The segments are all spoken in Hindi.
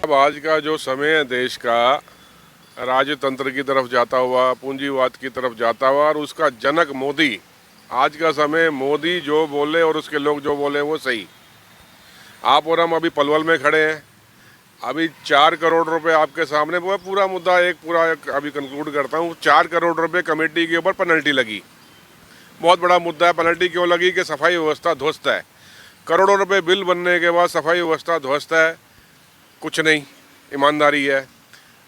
अब आज का जो समय है देश का, राजतंत्र की तरफ जाता हुआ, पूंजीवाद की तरफ जाता हुआ, और उसका जनक मोदी। आज का समय मोदी जो बोले और उसके लोग जो बोले वो सही। आप और हम अभी पलवल में खड़े हैं। अभी 4 करोड़ रुपए आपके सामने, वो पूरा मुद्दा अभी कंक्लूड करता हूँ। 4 करोड़ रुपए कमेटी के ऊपर पेनल्टी लगी। बहुत बड़ा मुद्दा है। पेनल्टी क्यों लगी? कि सफाई व्यवस्था ध्वस्त है। करोड़ों रुपए बिल बनने के बाद सफाई व्यवस्था ध्वस्त है, कुछ नहीं, ईमानदारी है।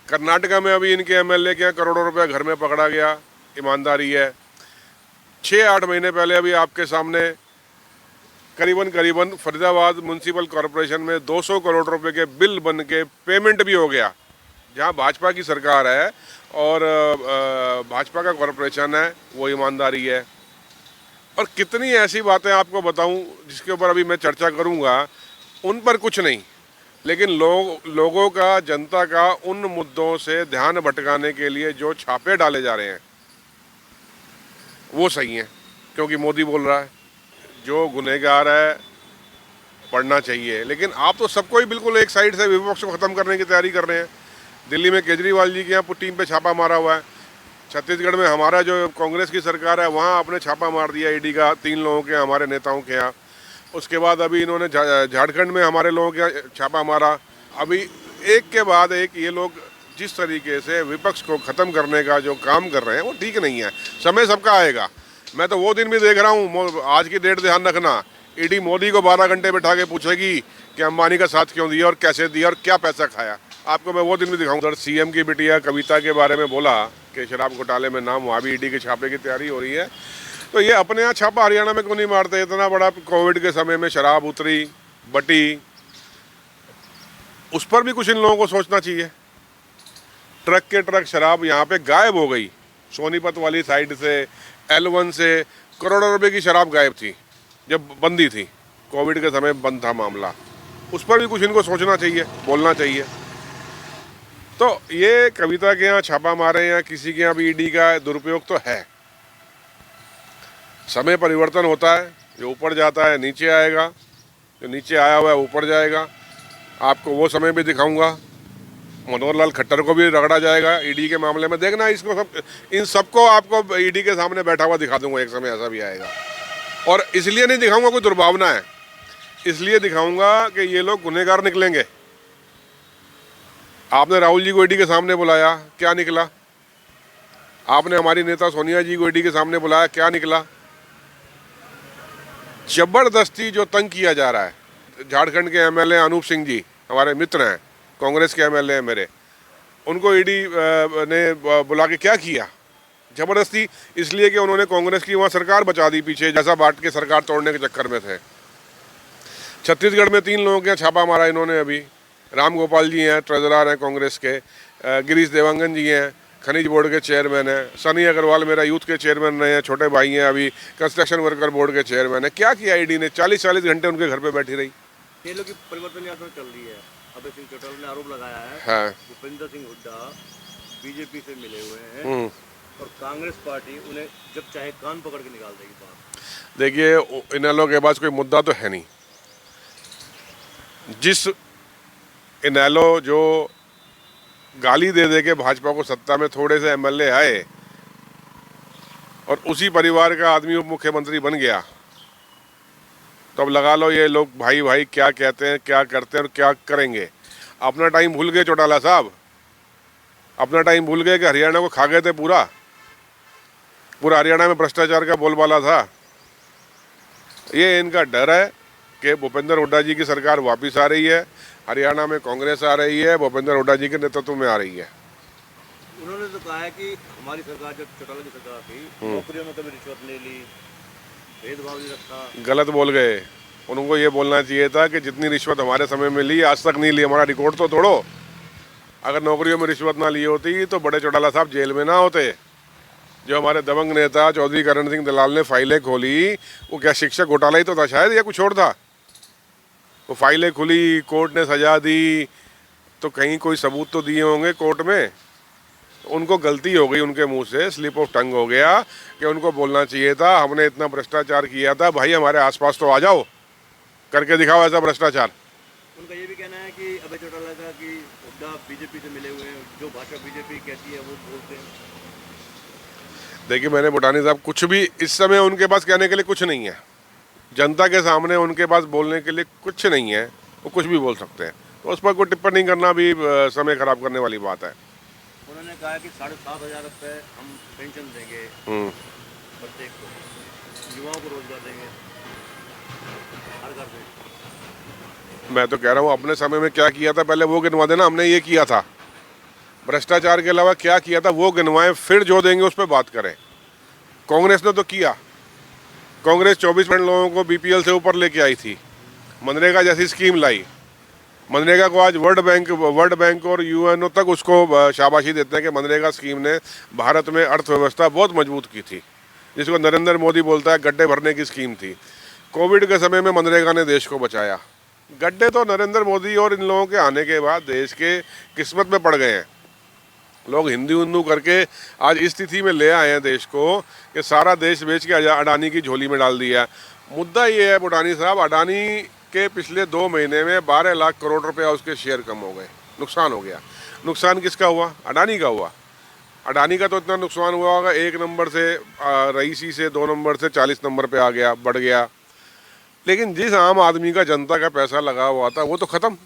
कर्नाटका में अभी इनके एमएलए के यहाँ करोड़ों रुपए घर में पकड़ा गया, ईमानदारी है। 6-8 महीने पहले अभी आपके सामने करीबन फरीदाबाद म्यूनसिपल कॉरपोरेशन में 200 करोड़ रुपए के बिल बन के पेमेंट भी हो गया, जहां भाजपा की सरकार है और भाजपा का कॉरपोरेशन है। वो ईमानदारी है। और कितनी ऐसी बातें आपको बताऊं जिसके ऊपर अभी मैं चर्चा करूंगा, उन पर कुछ नहीं, लेकिन लोगों का, जनता का उन मुद्दों से ध्यान भटकाने के लिए जो छापे डाले जा रहे हैं वो सही हैं, क्योंकि मोदी बोल रहा है। जो गुनहगार है पढ़ना चाहिए। लेकिन आप तो सबको ही बिल्कुल एक साइड से विपक्ष को ख़त्म करने की तैयारी कर रहे हैं। दिल्ली में केजरीवाल जी के यहाँ टीम पे छापा मारा हुआ है। छत्तीसगढ़ में हमारा जो कांग्रेस की सरकार है वहाँ आपने छापा मार दिया ईडी का, 3 लोगों के, हमारे नेताओं के यहाँ। उसके बाद अभी इन्होंने झारखंड में हमारे लोगों के यहाँ छापा मारा। अभी एक के बाद एक ये लोग जिस तरीके से विपक्ष को ख़त्म करने का जो काम कर रहे हैं वो ठीक नहीं है। समय सबका आएगा। मैं तो वो दिन भी देख रहा हूँ, आज की डेट ध्यान रखना, ईडी मोदी को 12 घंटे बैठा के पूछेगी कि अंबानी का साथ क्यों दिया और कैसे दिया और क्या पैसा खाया। आपको मैं वो दिन भी दिखाऊंगा। उधर सीएम की बिटिया कविता के बारे में बोला कि शराब घोटाले में नाम, वहाँ भी ईडी के छापे की तैयारी हो रही है। तो ये अपने यहाँ छापा हरियाणा में क्यों नहीं मारते? इतना बड़ा कोविड के समय में शराब उतरी, बटी, उस पर भी कुछ इन लोगों को सोचना चाहिए। ट्रक के ट्रक शराब यहाँ पे गायब हो गई। सोनीपत वाली साइड से, L1 से करोड़ों रुपए की शराब गायब थी जब बंदी थी, कोविड के समय बंद था मामला। उस पर भी कुछ इनको सोचना चाहिए, बोलना चाहिए। तो ये कविता के यहाँ छापा मारे या किसी के यहाँ भी ईडी का दुरुपयोग तो है। समय परिवर्तन होता है, जो ऊपर जाता है नीचे आएगा, जो नीचे आया हुआ है ऊपर जाएगा। आपको वो समय भी दिखाऊंगा। मनोहर लाल खट्टर को भी रगड़ा जाएगा ईडी के मामले में। देखना इसको इन सबको आपको ईडी के सामने बैठा हुआ दिखा दूंगा। एक समय ऐसा भी आएगा। और इसलिए नहीं दिखाऊंगा कोई दुर्भावना है, इसलिए दिखाऊंगा कि ये लोग गुनहगार निकलेंगे। आपने राहुल जी को ईडी के सामने बुलाया, क्या निकला? आपने हमारी नेता सोनिया जी को ईडी के सामने बुलाया, क्या निकला? जबरदस्ती जो तंग किया जा रहा है। झारखंड के एमएलए अनूप सिंह जी हमारे मित्र हैं, कांग्रेस के एमएलए हैं मेरे, उनको ईडी ने बुला के क्या किया? जबरदस्ती, इसलिए कि उन्होंने कांग्रेस की वहाँ सरकार बचा दी पीछे, जैसा बाट के सरकार तोड़ने के चक्कर में थे। छत्तीसगढ़ में 3 लोगों के यहाँ छापा मारा इन्होंने अभी। राम गोपाल जी हैं, ट्रेजरर हैं कांग्रेस के। गिरीश देवांगन जी हैं, खनिज बोर्ड के चेयरमैन हैं। सनी अग्रवाल मेरा यूथ के चेयरमैन रहे हैं, छोटे भाई हैं, अभी कंस्ट्रक्शन वर्कर बोर्ड के चेयरमैन है। क्या किया ईडी ने? 40-40 घंटे उनके घर पर बैठी रही। ये लोग की परिवर्तन यात्रा चल रही है। अभय सिंह चौटाला ने आरोप लगाया है, हाँ, भूपेंद्र सिंह हुड्डा बीजेपी से मिले हुए हैं और कांग्रेस पार्टी उन्हें जब चाहे कान पकड़ के निकाल देगी बाहर। देखिए, इन लोगों के पास कोई मुद्दा तो है नहीं। जिस इनेलो जो गाली दे दे के भाजपा को सत्ता में थोड़े से एमएलए आए और उसी परिवार का आदमी उप मुख्यमंत्री बन गया, तो अब लगा लो ये लोग भाई भाई क्या कहते हैं, क्या करते हैं और क्या करेंगे। अपना टाइम भूल गए चौटाला साहब, अपना टाइम भूल गए कि हरियाणा को खा गए थे। पूरा हरियाणा में भ्रष्टाचार का बोलबाला था। ये इनका डर है कि भूपेंद्र हुड्डा जी की सरकार वापस आ रही है, हरियाणा में कांग्रेस आ रही है, भूपेंद्र हुड्डा जी के नेतृत्व में आ रही है। उन्होंने तो कहा है कि हमारी सरकार जब चौटाला की सरकार थी, नौकरियों में कभी रिश्वत नहीं ली, भेदभाव नहीं रखा। गलत बोल गए। उनको ये बोलना चाहिए था कि जितनी रिश्वत हमारे समय में ली आज तक नहीं ली। हमारा रिकॉर्ड तो तोड़ो। अगर नौकरियों में रिश्वत ना ली होती तो बड़े चौटाला साहब जेल में ना होते। जो हमारे दबंग नेता चौधरी करण सिंह दलाल ने फाइलें खोली, वो क्या शिक्षक घोटाला ही तो था शायद, या कुछ और था? वो फाइलें खुली, कोर्ट ने सजा दी, तो कहीं कोई सबूत तो दिए होंगे कोर्ट में। उनको गलती हो गई, उनके मुंह से स्लिप ऑफ टंग हो गया कि उनको बोलना चाहिए था हमने इतना भ्रष्टाचार किया था। भाई हमारे आसपास तो आ जाओ, करके दिखाओ ऐसा भ्रष्टाचार। उनका ये भी कहना है कि अभय चौटाला का कि हुड्डा बीजेपी से मिले हुए हैं, जो भाषा बीजेपी कहती है वो बोलते हैं। देखिए मैंने बुटानी साहब, कुछ भी इस समय उनके पास कहने के लिए कुछ नहीं है। जनता के सामने उनके पास बोलने के लिए कुछ नहीं है, वो कुछ भी बोल सकते हैं। तो उस पर कोई टिप्पणी करना भी समय खराब करने वाली बात है। उन्होंने कहा कि 7,500 रुपये हम पेंशन देंगे प्रत्येक को, युवाओं को रोजगार देंगे हर घर में। मैं तो कह रहा हूँ अपने समय में क्या किया था पहले वो गिनवा देना। हमने ये किया था, भ्रष्टाचार के अलावा क्या किया था वो गिनवाएं, फिर जो देंगे उस पर बात करें। कांग्रेस ने तो किया। कांग्रेस 24% लोगों को बीपीएल से ऊपर लेके आई थी, मनरेगा जैसी स्कीम लाई। मनरेगा को आज वर्ल्ड बैंक और यूएनओ तक उसको शाबाशी देते हैं कि मनरेगा स्कीम ने भारत में अर्थव्यवस्था बहुत मजबूत की थी, जिसको नरेंद्र मोदी बोलता है गड्ढे भरने की स्कीम थी। कोविड के समय में मनरेगा ने देश को बचाया। गड्ढे तो नरेंद्र मोदी और इन लोगों के आने के बाद देश के किस्मत में पड़ गए हैं। लोग हिंदू करके आज इस स्थिति में ले आए हैं देश को कि सारा देश बेच के अडानी की झोली में डाल दिया। मुद्दा ये है बुटानी साहब, अडानी के पिछले 2 महीने में 12 लाख करोड़ रुपया उसके शेयर कम हो गए, नुकसान हो गया। नुकसान किसका हुआ? अडानी का हुआ। अडानी का तो इतना नुकसान हुआ होगा, 1 नंबर से रईसी से 2 नंबर से 40 नंबर पे आ गया, बढ़ गया। लेकिन जिस आम आदमी का जनता का पैसा लगा हुआ था वो तो ख़त्म।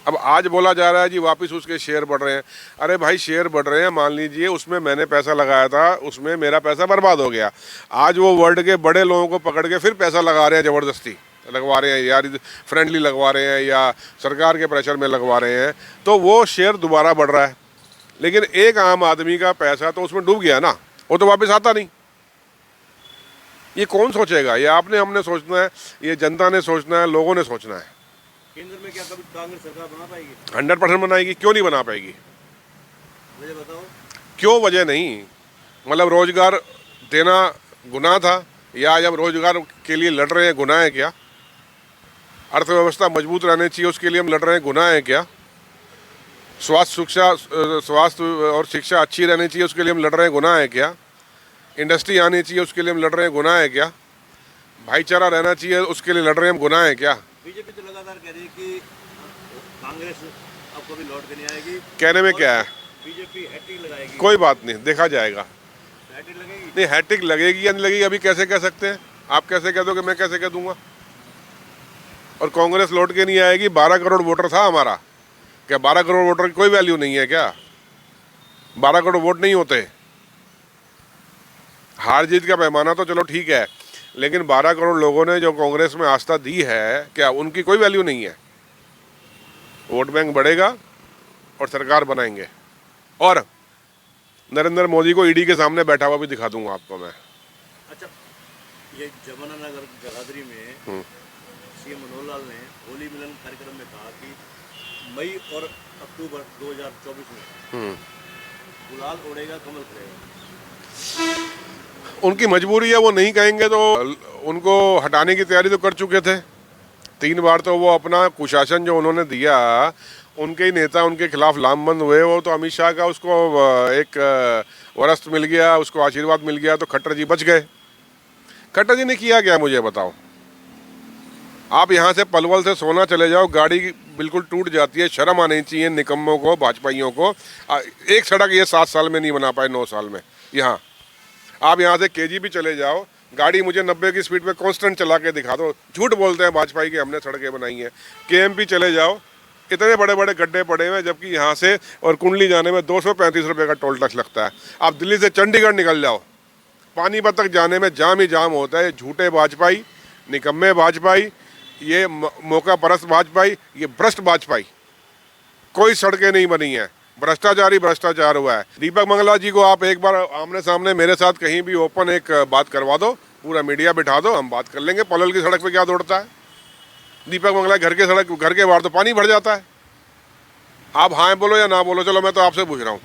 अब आज बोला जा रहा है जी वापस उसके शेयर बढ़ रहे हैं। अरे भाई शेयर बढ़ रहे हैं, मान लीजिए उसमें मैंने पैसा लगाया था, उसमें मेरा पैसा बर्बाद हो गया। आज वो वर्ल्ड के बड़े लोगों को पकड़ के फिर पैसा लगा रहे हैं, ज़बरदस्ती लगवा रहे हैं, यार फ्रेंडली लगवा रहे हैं या सरकार के प्रेशर में लगवा रहे हैं, तो वो शेयर दोबारा बढ़ रहा है। लेकिन एक आम आदमी का पैसा तो उसमें डूब गया ना, वो तो वापस आता नहीं। ये कौन सोचेगा? ये आपने हमने सोचना है, ये जनता ने सोचना है, लोगों ने सोचना है। केंद्र में क्या कभी कांग्रेस सरकार बना पाएगी? 100% बनाएगी। क्यों नहीं बना पाएगी? मुझे बताओ क्यों वजह नहीं? मतलब रोजगार देना गुनाह था या जब रोजगार के लिए लड़ रहे हैं गुनाह है क्या? अर्थव्यवस्था मजबूत रहनी चाहिए उसके लिए हम लड़ रहे हैं गुनाह है क्या? स्वास्थ्य और शिक्षा अच्छी रहनी चाहिए उसके लिए हम लड़ रहे हैं गुनाह है क्या? इंडस्ट्री आनी चाहिए उसके लिए हम लड़ रहे हैं गुनाह है क्या? भाईचारा रहना चाहिए उसके लिए लड़ रहे हैं हम गुनाह है क्या? बीजेपी तो लगातार कह रही है कि कांग्रेस अब कभी लौट के नहीं आएगी। कहने में क्या है? बीजेपी हैट्रिक लगाएगी। कोई बात नहीं, देखा जाएगा। हैट्रिक लगेगी? नहीं, हैट्रिक लगेगी या नहीं लगेगी अभी कैसे कह सकते हैं? आप कैसे कह दोगे, मैं कैसे कह दूंगा? और कांग्रेस लौट के नहीं आएगी। 12 करोड़ वोटर था हमारा। क्या 12 करोड़ वोटर की कोई वैल्यू नहीं है क्या? 12 करोड़ वोट नहीं होते। हार जीत का पैमाना तो चलो ठीक है, लेकिन 12 करोड़ लोगों ने जो कांग्रेस में आस्था दी है, क्या उनकी कोई वैल्यू नहीं है? वोट बैंक बढ़ेगा और सरकार बनाएंगे। और नरेंद्र मोदी को ईडी के सामने बैठा हुआ भी दिखा दूंगा आपको मैं। अच्छा, ये जमुनानगर जगाधरी में सीएम मनोहर लाल ने होली मिलन कार्यक्रम में कहा कि मई और अक्टूबर 2024 में गुलाल उड़ेगा, कमल करेगा। उनकी मजबूरी है, वो नहीं कहेंगे तो उनको हटाने की तैयारी तो कर चुके थे। 3 बार तो वो अपना कुशासन जो उन्होंने दिया, उनके ही नेता उनके खिलाफ लामबंद हुए। वो तो अमित शाह का उसको एक वरस्त मिल गया, उसको आशीर्वाद मिल गया, तो खट्टर जी बच गए। खट्टर जी ने किया क्या मुझे बताओ? आप यहाँ से पलवल से सोना चले जाओ, गाड़ी बिल्कुल टूट जाती है। शर्म आनी चाहिए निकम्मों को, भाजपाइयों को। एक सड़क ये 7 साल में नहीं बना पाए, 9 साल में। यहाँ आप यहाँ से केजीपी चले जाओ, गाड़ी मुझे 90 की स्पीड पे कांस्टेंट चला के दिखा दो। झूठ बोलते हैं भाजपा की हमने सड़कें बनाई हैं। केएमपी चले जाओ, इतने बड़े बड़े गड्ढे पड़े हुए हैं, जबकि यहाँ से और कुंडली जाने में 235 रुपये का टोल टैक्स लगता है। आप दिल्ली से चंडीगढ़ निकल जाओ, पानीपत तक जाने में जाम ही जाम होता है। झूठे भाजपाई, निकम्मे भाजपाई, ये मौका परस्त भाजपाई, ये भ्रष्ट भाजपाई। कोई सड़कें नहीं बनी हैं, भ्रष्टाचार ही भ्रष्टाचार हुआ है। दीपक मंगला जी को आप एक बार आमने सामने मेरे साथ कहीं भी ओपन एक बात करवा दो, पूरा मीडिया बिठा दो, हम बात कर लेंगे। पलवल की सड़क पे क्या दौड़ता है? दीपक मंगला घर के सड़क, घर के बाहर तो पानी भर जाता है। आप हाँ बोलो या ना बोलो, चलो मैं तो आपसे पूछ रहा हूँ।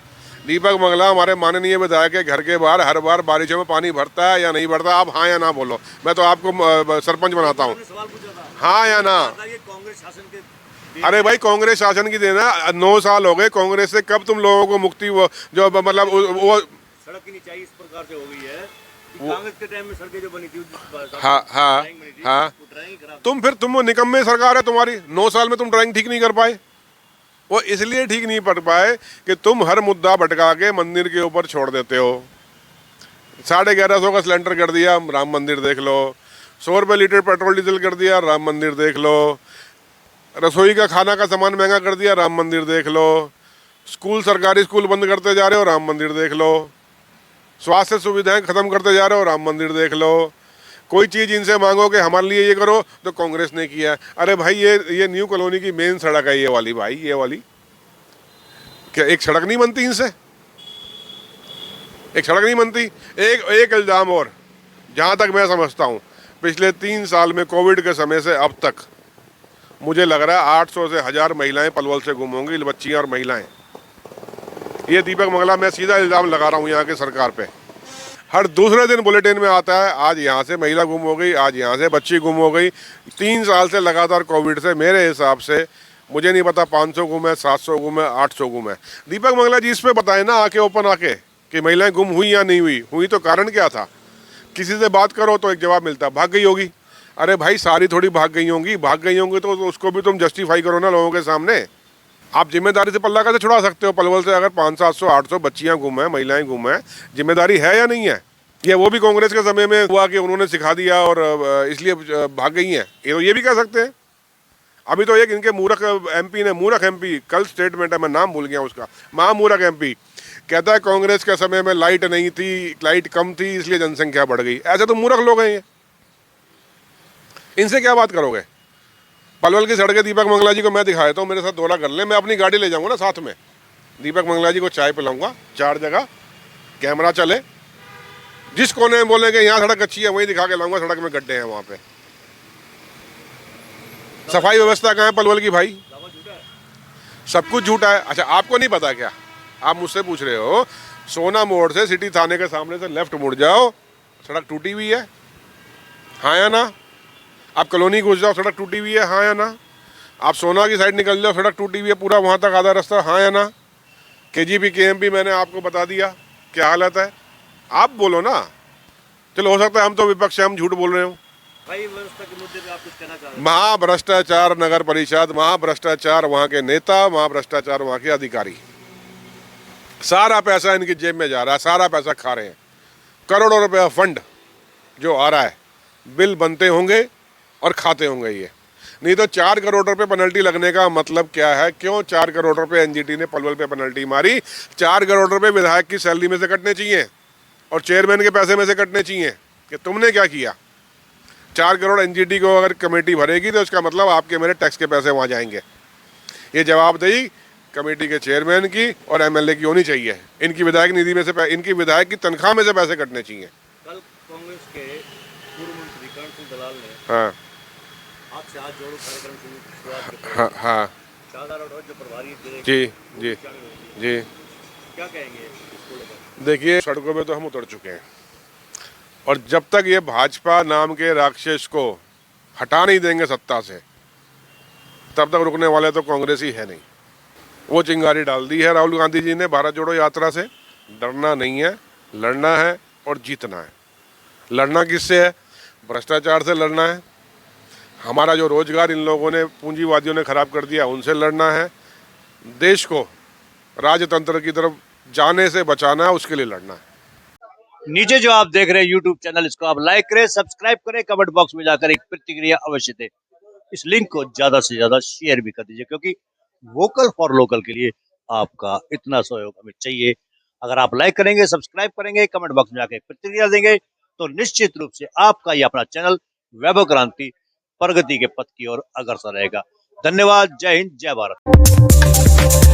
दीपक मंगला हमारे माननीय विधायक के घर के बाहर हर बार बारिशों में पानी भरता है या नहीं भरता? आप हाँ या ना बोलो, मैं तो आपको सरपंच बनाता हूँ। हाँ या ना? कांग्रेस शासन के अरे भाई कांग्रेस शासन की देना, 9 साल हो गए कांग्रेस से। कब तुम लोगों को मुक्ति जो मतलब वो सड़क की नीचाई इस प्रकार से हो गई है कांग्रेस के टाइम में सड़कें जो बनी थी हाँ हाँ ड्राइंग बनी थी, हाँ। वो ड्राइंग खराब तुम निकम्मे सरकार है तुम्हारी, 9 साल में तुम ड्राइंग ठीक नहीं कर पाए। वो इसलिए ठीक नहीं पढ़ पाए कि तुम हर मुद्दा भटका के मंदिर के ऊपर छोड़ देते हो। 1150 का सिलेंडर कर दिया, राम मंदिर देख लो। 100 रुपये लीटर पेट्रोल डीजल कर दिया, राम मंदिर देख लो। रसोई का खाना का सामान महंगा कर दिया, राम मंदिर देख लो। स्कूल, सरकारी स्कूल बंद करते जा रहे हो, राम मंदिर देख लो। स्वास्थ्य सुविधाएं खत्म करते जा रहे हो, राम मंदिर देख लो। कोई चीज़ इनसे मांगो कि हमारे लिए ये करो, तो कांग्रेस ने किया। अरे भाई ये न्यू कॉलोनी की मेन सड़क है, ये वाली भाई, ये वाली। क्या एक सड़क नहीं बनती इनसे? एक सड़क नहीं बनती। एक इल्ज़ाम और, जहाँ तक मैं समझता हूँ, पिछले 3 साल में कोविड के समय से अब तक मुझे लग रहा है 800 से 1000 महिलाएं पलवल से गुम होंगी, बच्चियाँ और महिलाएं। ये दीपक मंगला, मैं सीधा इल्ज़ाम लगा रहा हूँ यहाँ की सरकार पे। हर दूसरे दिन बुलेटिन में आता है, आज यहाँ से महिला गुम हो गई, आज यहाँ से बच्ची गुम हो गई। 3 साल से लगातार कोविड से मेरे हिसाब से, मुझे नहीं पता 500 गुम है, 700 गुम है, 800 गुम है। दीपक मंगला जी इस पे बताए ना आके, ओपन आके, कि महिलाएं गुम हुई या नहीं हुई, हुई तो कारण क्या था। किसी से बात करो तो एक जवाब मिलता, भाग गई होगी। अरे भाई सारी थोड़ी भाग गई होंगी, भाग गई होंगी तो उसको भी तुम जस्टिफाई करो ना लोगों के सामने। आप जिम्मेदारी से पल्ला कैसे छुड़ा सकते हो? पलवल से अगर 500, 700, 800 बच्चियां गुम है, महिलाएं गुम है, जिम्मेदारी है या नहीं है? ये वो भी कांग्रेस के समय में हुआ कि उन्होंने सिखा दिया और इसलिए भाग गई हैं, ये भी कह सकते हैं। अभी तो एक इनके मूर्ख एमपी ने, मूर्ख एमपी, कल स्टेटमेंट है, मैं नाम भूल गया उसका, महामूर्ख एमपी कहता है कांग्रेस के समय में लाइट नहीं थी, लाइट कम थी, इसलिए जनसंख्या बढ़ गई। ऐसे तो मूर्ख लोग हैं ये, इनसे क्या बात करोगे? पलवल की सड़कें दीपक मंगला जी को मैं दिखाया तो मेरे साथ दौरा कर ले, मैं अपनी गाड़ी ले जाऊंगा ना साथ में, दीपक मंगला जी को चाय पिलाऊंगा, 4 जगह कैमरा चले, जिस कोने में बोलेंगे यहाँ सड़क अच्छी है वहीं दिखा के लाऊंगा सड़क में गड्ढे हैं वहाँ पे। सफाई व्यवस्था कहाँ है पलवल की भाई? सब कुछ झूठा है। अच्छा आपको नहीं पता क्या? आप मुझसे पूछ रहे हो, सोना मोड़ से सिटी थाने के सामने से लेफ्ट मुड़ जाओ, सड़क टूटी हुई है, हाँ या ना? आप कॉलोनी घुस जाओ, सड़क टूटी हुई है, हाँ या ना? आप सोना की साइड निकल जाओ, सड़क टूटी हुई है पूरा वहाँ तक आधा रास्ता, हाँ या ना? केजीपी केएमपी मैंने आपको बता दिया क्या हालत है। आप बोलो ना। चलो हो सकता है हम तो विपक्ष है, हम झूठ बोल रहे हो। भाई व्यवस्था के मुद्दे पे आप कुछ कहना चाह रहे हैं? महाभ्रष्टाचार नगर परिषद, महाभ्रष्टाचार वहाँ के नेता, महाभ्रष्टाचार वहाँ के अधिकारी, सारा पैसा इनकी जेब में जा रहा है, सारा पैसा खा रहे हैं। करोड़ों रुपया फंड जो आ रहा है, बिल बनते होंगे और खाते होंगे ये। नहीं तो 4 करोड़ रुपए पेनल्टी लगने का मतलब क्या है? क्यों 4 करोड़ रुपए एनजीटी ने पलवल पे पेनल्टी मारी? 4 करोड़ रुपए विधायक की सैलरी में से कटने चाहिए और चेयरमैन के पैसे में से कटने चाहिए। कि तुमने क्या किया? 4 करोड़ एनजीटी को अगर कमेटी भरेगी तो इसका मतलब आपके मेरे टैक्स के पैसे वहाँ जाएंगे। ये जवाबदेही कमेटी के चेयरमैन की और एमएलए की होनी चाहिए। इनकी विधायक निधि में से, इनकी विधायक की तनख्वाह में से पैसे कटने चाहिए। कल कांग्रेस के पूर्व मंत्री कर्ण सिंह दलाल ने हाँ आपसे हाथ जोड़ो कार्यक्रम शुरुआत करते हाँ हाँ शाहदार और जो प्रभारी जी जी जी। क्या कहेंगे इसको लेकर? देखिए सड़कों पे तो हम उतर चुके हैं और जब तक ये भाजपा नाम के राक्षस को हटा नहीं देंगे सत्ता से, तब तक रुकने वाले तो कांग्रेस ही है नहीं। वो चिंगारी डाल दी है राहुल गांधी जी ने भारत जोड़ो यात्रा से। डरना नहीं है, लड़ना है और जीतना है। लड़ना किससे है? भ्रष्टाचार से लड़ना है। हमारा जो रोजगार इन लोगों ने, पूंजीवादियों ने खराब कर दिया, उनसे लड़ना है। देश को राजतंत्र की तरफ जाने से बचाना है, उसके लिए लड़ना है। नीचे जो आप देख रहे हैं यूट्यूब चैनल, इसको आप लाइक करें, सब्सक्राइब करें, कमेंट बॉक्स में जाकर एक प्रतिक्रिया अवश्य दें। इस लिंक को ज्यादा से ज्यादा शेयर भी कर दीजिए, क्योंकि वोकल फॉर लोकल के लिए आपका इतना सहयोग हमें चाहिए। अगर आप लाइक करेंगे, सब्सक्राइब करेंगे, कमेंट बॉक्स में जाकर एक प्रतिक्रिया देंगे, तो निश्चित रूप से आपका ये अपना चैनल वैभव क्रांति प्रगति के पथ की ओर अग्रसर रहेगा। धन्यवाद। जय हिंद, जय भारत।